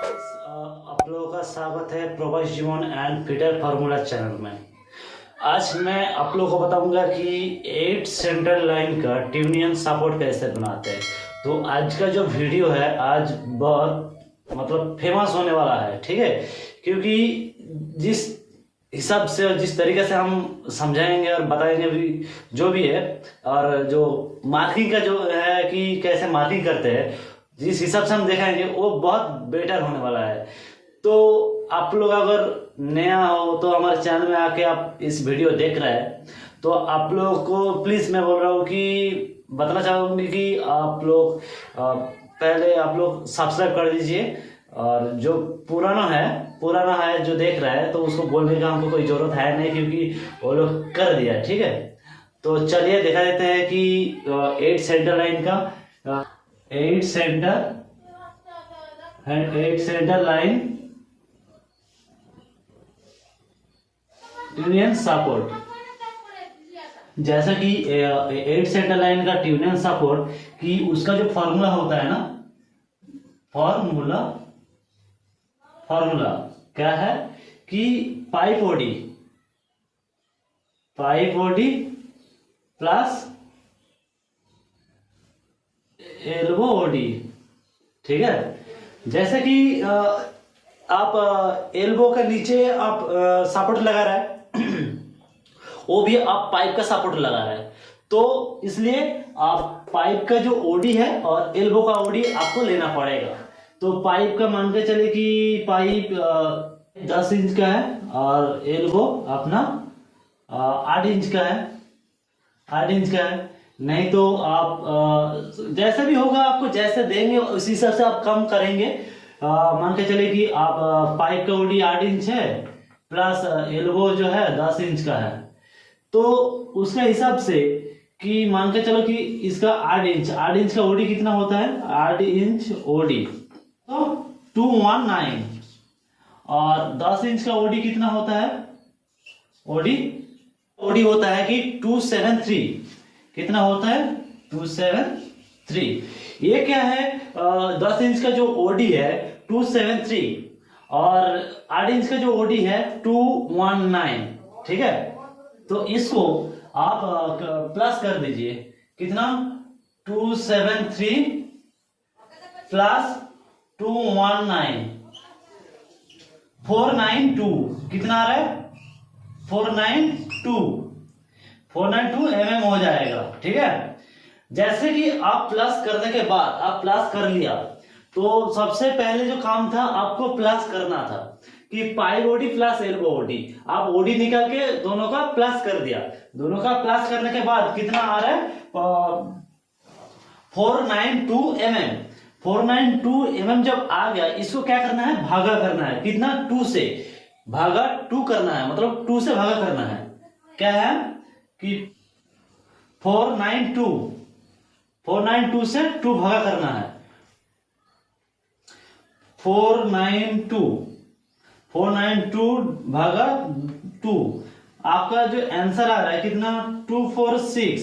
आप लोगों का स्वागत है प्रवास जीवन एंड फिटर फार्मूला चैनल में। आज मैं आप लोगों को बताऊंगा कि 8 सेंट्रल लाइन का ट्यूनियन सपोर्ट कैसे बनाते हैं। तो आज का जो वीडियो है आज बहुत फेमस होने वाला है, ठीक है। क्योंकि जिस हिसाब से और जिस तरीके से हम समझाएंगे और बताएंगे भी जो भी है, और जो मार्किंग का जो है कि कैसे मार्किंग करते हैं, जिस हिसाब से हम दिखाएंगे वो बहुत बेटर होने वाला है। तो आप लोग अगर नया हो तो हमारे चैनल में आके आप इस वीडियो देख रहे हैं तो आप लोगों को प्लीज़ मैं बोल रहा हूँ कि बताना चाहूँगी कि आप लोग पहले आप लोग सब्सक्राइब कर दीजिए, और जो पुराना है जो देख रहा है तो उसको बोलने का हमको कोई ज़रूरत है नहीं, क्योंकि वो लोग कर दिया, ठीक है। तो चलिए दिखा देते हैं कि 8 सेंटर लाइन का 8 सेंटर लाइन ट्यूनियन सपोर्ट। जैसा कि 8 सेंटर लाइन का ट्यूनियन सपोर्ट कि उसका जो फॉर्मूला होता है ना, फॉर्मूला क्या है कि pipe OD plus elbow OD, ठीक है। जैसे कि आप एल्बो के नीचे आप सपोर्ट लगा रहा है वो भी आप पाइप का सपोर्ट लगा रहा है, तो इसलिए आप पाइप का जो ओडी है और एल्बो का ओडी आपको लेना पड़ेगा। तो पाइप का मान के चले कि पाइप 10 इंच का है और एल्बो अपना 8 इंच का है। नहीं तो आप जैसे भी होगा आपको जैसे देंगे उसी हिसाब से आप कम करेंगे। मान के चले कि आप पाइप का ओडी 8 इंच है प्लस एल्बो जो है 10 इंच का है, तो उसके हिसाब से कि मान के चलो कि इसका 8 इंच का ओडी कितना होता है, 8 इंच ओडी तो 219, और 10 इंच का ओडी कितना होता है, ओडी होता है कि 273। कितना होता है 273। ये क्या है 10 इंच का जो ओडी है 273 और 8 इंच का जो ओडी है 219, ठीक है। तो इसको आप प्लस कर दीजिए, कितना 273 प्लस 219 492, कितना आ रहा है 492 mm हो जाएगा, ठीक है। जैसे कि आप प्लस करने के बाद आप प्लस कर लिया तो सबसे पहले जो काम था आपको प्लस करना था कि pipe OD plus elbow OD, आप ओडी निकाल के दोनों का प्लस कर दिया। दोनों का प्लस करने के बाद कितना आ रहा है 492 mm। 492 mm जब आ गया, इसको क्या करना है, भागा करना है। कितना 2 से भागा 2 करना है, मतलब 2 से भागा करना है। क्या है कि 492 से 2 भागा करना है। 492 भागा 2, आपका जो आंसर आ रहा है कितना 246।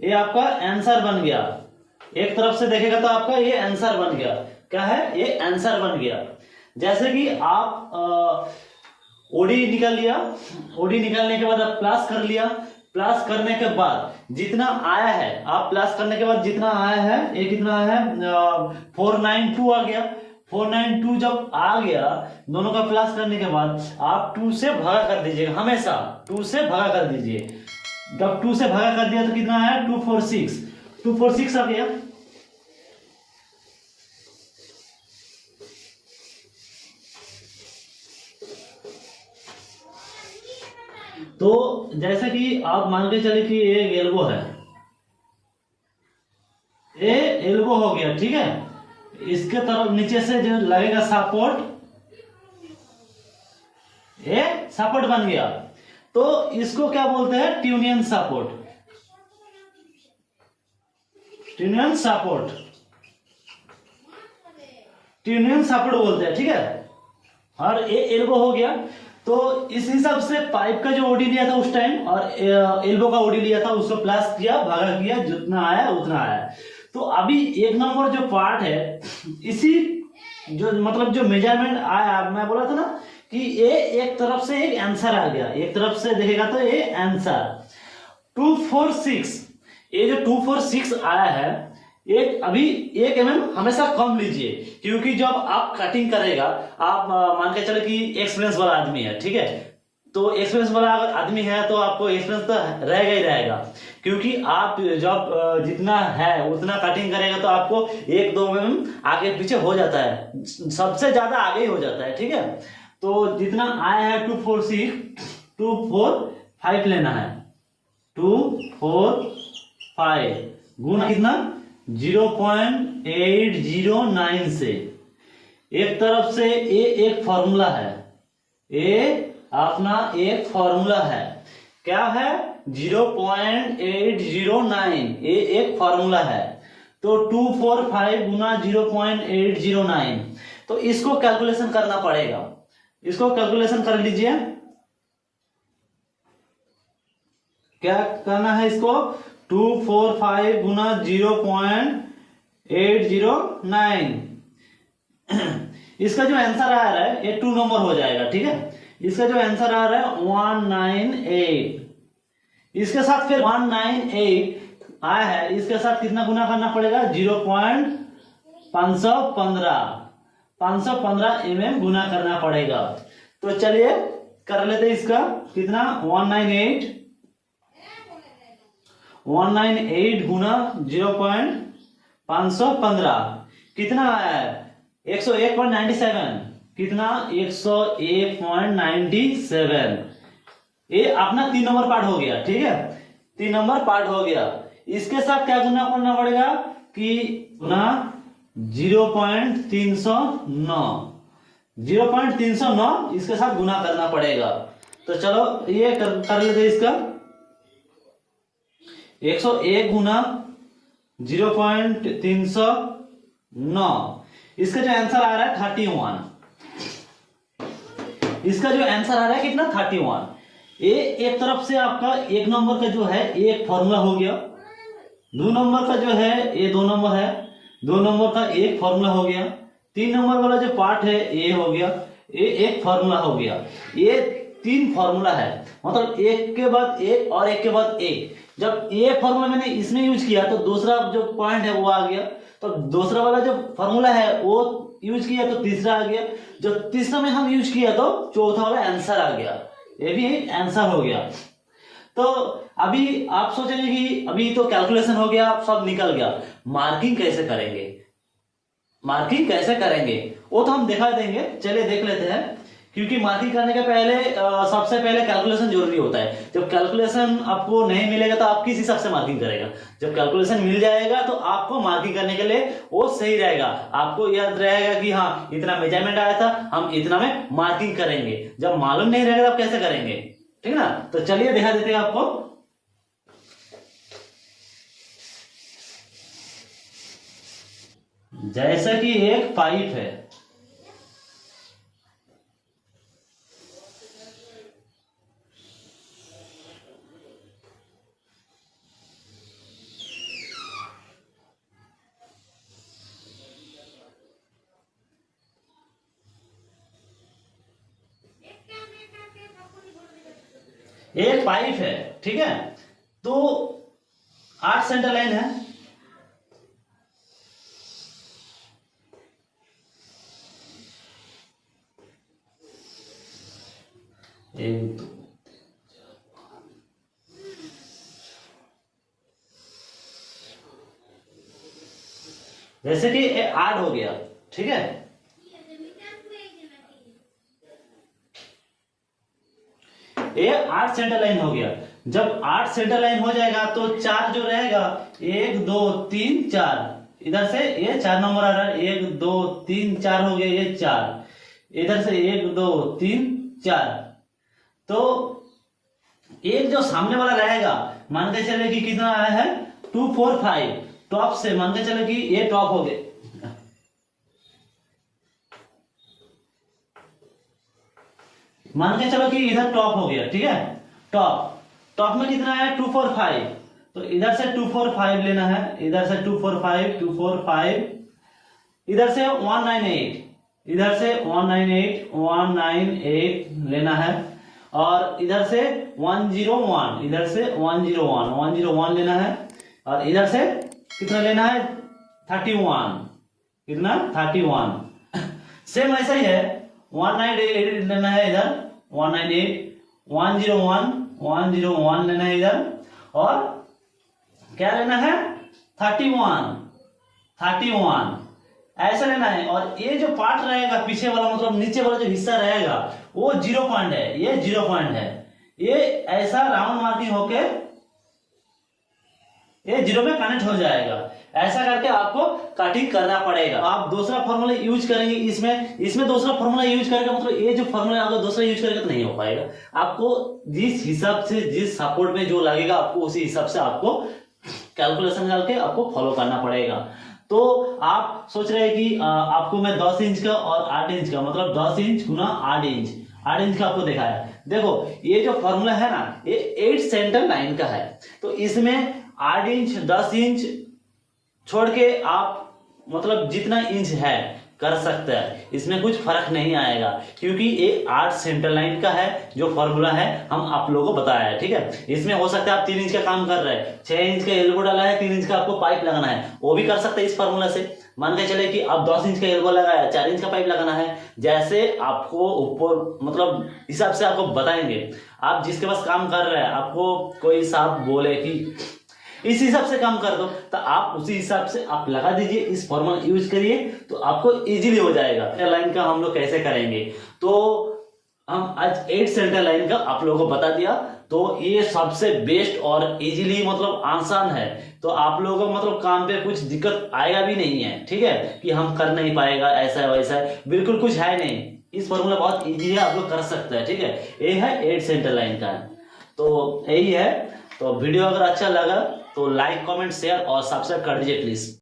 ये आपका आंसर बन गया। एक तरफ से देखेगा तो आपका ये आंसर बन गया। क्या है, ये आंसर बन गया। जैसे कि आप ओडी निकाल लिया, ओडी निकालने के बाद आप प्लस कर लिया। प्लस करने के बाद जितना आया है, आप प्लस करने के बाद जितना आया है, ये कितना है 492 आ गया। 492 जब आ गया, दोनों का प्लस करने के बाद आप 2 से भागा कर दीजिएगा, हमेशा 2 से भागा कर दीजिए। जब 2 से भागा कर दिया तो कितना है 246 आ गया। तो जैसे कि आप मान के चले कि ये एल्बो है, ये एल्बो हो गया, ठीक है। इसके तरफ नीचे से जो लगेगा सपोर्ट, ये सपोर्ट बन गया। तो इसको क्या बोलते हैं, ट्यूनियन सपोर्ट बोलते हैं, ठीक है। और ये एल्बो हो गया। तो इस हिसाब से पाइप का जो ओडी लिया था उस टाइम और एल्बो का ओडी लिया था, उसको प्लस किया, भागा किया, जितना आया उतना आया। तो अभी 1 नंबर जो पार्ट है, इसी जो मतलब जो मेजरमेंट आया, मैं बोला था ना कि ये एक तरफ से एक आंसर आ गया, एक तरफ से देखेगा तो ये आंसर 246, ये जो 246 आया है, एक अभी 1 mm हमेशा कम लीजिए, क्योंकि जब आप कटिंग करेगा, आप मान के चले कि एक्सपीरियंस वाला आदमी है, ठीक है, तो एक्सपीरियंस वाला अगर आदमी है तो आपको एक्सपीरियंस तो रहेगा ही रहेगा, क्योंकि आप जब जितना है उतना कटिंग करेगा तो आपको 1-2 mm आगे पीछे हो जाता है, सबसे ज्यादा आगे ही हो जाता है, ठीक है। तो जितना आया है 246, 245 लेना है, 245 गुना कितना 0.809 से, एक तरफ से ये एक फॉर्मूला है, ये अपना एक फॉर्मूला है, क्या है 0.809, ये एक फॉर्मूला है। तो 245 गुना 0.809, तो इसको कैलकुलेशन करना पड़ेगा, इसको कैलकुलेशन कर लीजिए। क्या करना है इसको, 245 गुना 0.809, इसका जो आंसर आ रहा है ये 2 नंबर हो जाएगा, ठीक है। इसका जो आंसर आ रहा है 198, इसके साथ फिर 198 आया है, इसके साथ कितना गुना करना पड़ेगा 515 mm गुना करना पड़ेगा। तो चलिए कर लेते इसका, कितना 198 गुना 0.515 कितना आया है 101.97, कितना 101.97, ये अपना 3 नंबर पार्ट हो गया, ठीक है, 3 नंबर पार्ट हो गया। इसके साथ क्या गुना करना पड़ेगा कि गुना 0.309 इसके साथ गुना करना पड़ेगा। तो चलो ये कर लेते इसका, 101 गुना 0.309, इसका जो आंसर आ रहा है 31, इसका जो आंसर आ रहा है कितना 31। ये एक तरफ से आपका 1 नंबर का जो है एक फॉर्मूला हो गया, 2 नंबर का जो है ये 2 नंबर है, 2 नंबर का एक फॉर्मूला हो गया, 3 नंबर वाला जो पार्ट है ये हो गया, ये एक फॉर्मूला हो गया, ये 3 फॉर्मूला है, मतलब एक के बाद एक और एक के बाद एक। जब ये फॉर्मूला मैंने इसमें यूज किया तो दूसरा जो पॉइंट है वो आ गया, तो दूसरा वाला जो फॉर्मूला है वो यूज किया तो तीसरा आ गया, जो तीसरा में हम यूज किया तो चौथा वाला आंसर आ गया, ये भी एक आंसर हो गया। तो अभी आप सोचेंगे कि अभी तो कैलकुलेशन हो गया, सब निकल गया, मार्किंग कैसे करेंगे, मार्किंग कैसे करेंगे वो तो हम दिखा देंगे, चलिए देख लेते हैं। क्योंकि मार्किंग करने के पहले सबसे पहले कैलकुलेशन जरूरी होता है। जब कैलकुलेशन आपको नहीं मिलेगा तो आप किस हिसाब से मार्किंग करेगा, जब कैलकुलेशन मिल जाएगा तो आपको मार्किंग करने के लिए वो सही रहेगा, आपको याद रहेगा कि हाँ इतना मेजरमेंट आया था, हम इतना में मार्किंग करेंगे। जब मालूम नहीं रहेगा आप कैसे करेंगे, ठीक है ना। तो चलिए दिखा देते हैं आपको। जैसा कि एक पाइप है, एक पाइप है, ठीक है, तो 8 सेंटर लाइन है, एक दो जैसे कि 8 हो गया, ठीक है। ये 8 सेंटर लाइन हो गया। जब 8 सेंटर लाइन हो जाएगा तो 4 जो रहेगा 1 2 3 4, इधर से ये 4 नंबर आ रहा है, 1 2 3 4 हो गया, ये 4, इधर से 1 2 3 4। तो एक जो सामने वाला रहेगा मान के चले कि कितना आया है 2 4 5, टॉप से मान के चले कि ये टॉप हो गए, मान के चलो कि इधर टॉप हो गया, ठीक है। टॉप में कितना है 2 4 5, तो इधर से 2 4 5 लेना है, इधर से 2 4 5 2 4 5, इधर से 198, इधर से 198 लेना है, और इधर से 101, इधर से 101 लेना है, और इधर से कितना लेना है 31, कितना 31। सेम ऐसा ही है, 198 लेना है इधर, 198, 101 लेना है इधर, और क्या लेना है 31 ऐसा लेना है। और ये जो पार्ट रहेगा पीछे वाला, मतलब नीचे वाला जो हिस्सा रहेगा वो 0 पॉइंट है, ये 0 पॉइंट है, ये ऐसा राउंड मार्किंग होके ये 0 में कनेक्ट हो जाएगा। ऐसा करके आपको कटिंग करना पड़ेगा। आप दूसरा फॉर्मूला यूज करेंगे इसमें दूसरा फॉर्मूला यूज करेगा, मतलब ये जो फॉर्मूला अगर दूसरा यूज करेगा तो नहीं हो पाएगा। आपको जिस हिसाब से, जिस सपोर्ट में जो लगेगा आपको उसी हिसाब से आपको कैलकुलेशन करके आपको फॉलो करना पड़ेगा। तो आप सोच रहे हैं कि आपको मैं 10 इंच का और 8 इंच का, मतलब 10 इंच गुना 8 इंच का आपको दिखाया। देखो ये जो फॉर्मूला है ना, ये 8 सेंटर लाइन का है, तो इसमें 8 इंच 10 इंच छोड़ के आप मतलब जितना इंच है कर सकते हैं, इसमें कुछ फर्क नहीं आएगा, क्योंकि ये 8 सेंटर लाइन का है जो फॉर्मूला है हम आप लोगों को बताया है। ठीक है, इसमें हो सकता है आप 3 इंच का काम कर रहे हैं, 6 इंच का एल्बो डाला है, 3 इंच का आपको पाइप लगाना है, वो भी कर सकते हैं इस फॉर्मूला से। मान के चले कि आप 10 इंच का एल्बो लगाया, 4 इंच का पाइप लगाना है, जैसे आपको ऊपर मतलब हिसाब से आपको बताएंगे। आप जिसके पास काम कर रहे हैं, आपको कोई साहब बोले कि इस हिसाब से काम कर दो, तो आप उसी हिसाब से आप लगा दीजिए, इस फॉर्मूला यूज करिए तो आपको इजीली हो जाएगा। लाइन का हम लोग कैसे करेंगे, तो हम आज 8 सेंटर लाइन का आप लोगों को बता दिया। तो ये सबसे बेस्ट और इजीली मतलब आसान है, तो आप लोगों को मतलब काम पे कुछ दिक्कत आएगा भी नहीं है। ठीक है, कि हम कर नहीं पाएगा, ऐसा है वैसा है, बिल्कुल कुछ है नहीं। इस फॉर्मूला बहुत इजी है, आप लोग कर सकते हैं। ठीक है, ये है 8 सेंटर लाइन का, तो यही है। तो वीडियो अगर अच्छा लगा तो लाइक, कमेंट, शेयर और सब्सक्राइब कर दीजिए प्लीज।